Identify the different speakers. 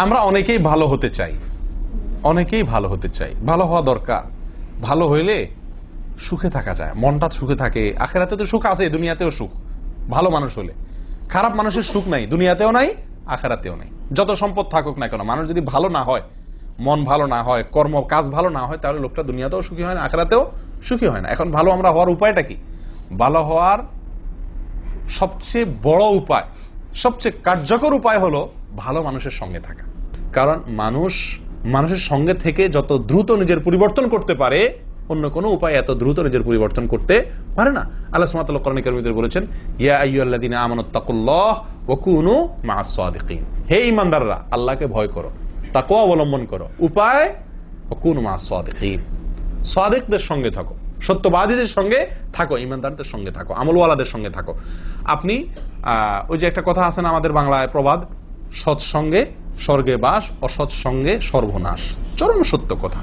Speaker 1: আমরা অনেকেই ভালো হতে চাই, অনেকেই ভালো হতে চাই, ভালো হওয়া দরকার। ভালো হইলে সুখে থাকা যায়, মনটা সুখে থাকে। আখিরাতে তো সুখ আছে, দুনিয়াতেও সুখ। ভালো মানুষ হলে, খারাপ মানুষের সুখ নাই, দুনিয়াতেও নাই, আখিরাতেও নাই। যত সম্পদ থাকুক না কেন, মানুষ যদি ভালো না হয়, মন ভালো না হয়, কর্ম কাজ ভালো না হয়, তাহলে লোকটা দুনিয়াতেও সুখী হয় না, আখিরাতেও সুখী হয় না। এখন ভালো আমরা হওয়ার উপায়টা কি? ভালো হওয়ার সবচেয়ে বড় উপায়, সবচেয়ে কার্যকর উপায় হলো ভালো মানুষের সঙ্গে থাকা। কারণ মানুষের সঙ্গে থেকে যত দ্রুত নিজের পরিবর্তন করতে পারে, অন্য কোনো উপায় এত দ্রুত নিজের পরিবর্তন করতে পারে না। আল্লাহ সুবহানাহু ওয়া তাআলা কোরআনে কারীমে বলেছেন, ইয়া আইয়ুহাল্লাযীনা আমানুত্তাকুল্লাহ ওয়া কুনু মা'আস সাদিকিন। হে ঈমানদাররা, আল্লাহকে ভয় করো, তাকওয়া অবলম্বন করো। উপায়, ওয়া কুনু মা'আস সাদিকিন, সাদিকদের সঙ্গে থাকো, সত্যবাদীদের সঙ্গে থাকো, ঈমানদারদের সঙ্গে থাকো, আমলওয়ালাদের সঙ্গে থাকো। আপনি ওই যে একটা কথা আছে না আমাদের বাংলায় প্রবাদ, সৎসঙ্গে স্বর্গে বাস, অসৎ সঙ্গে সর্বনাশ। চরম সত্য কথা।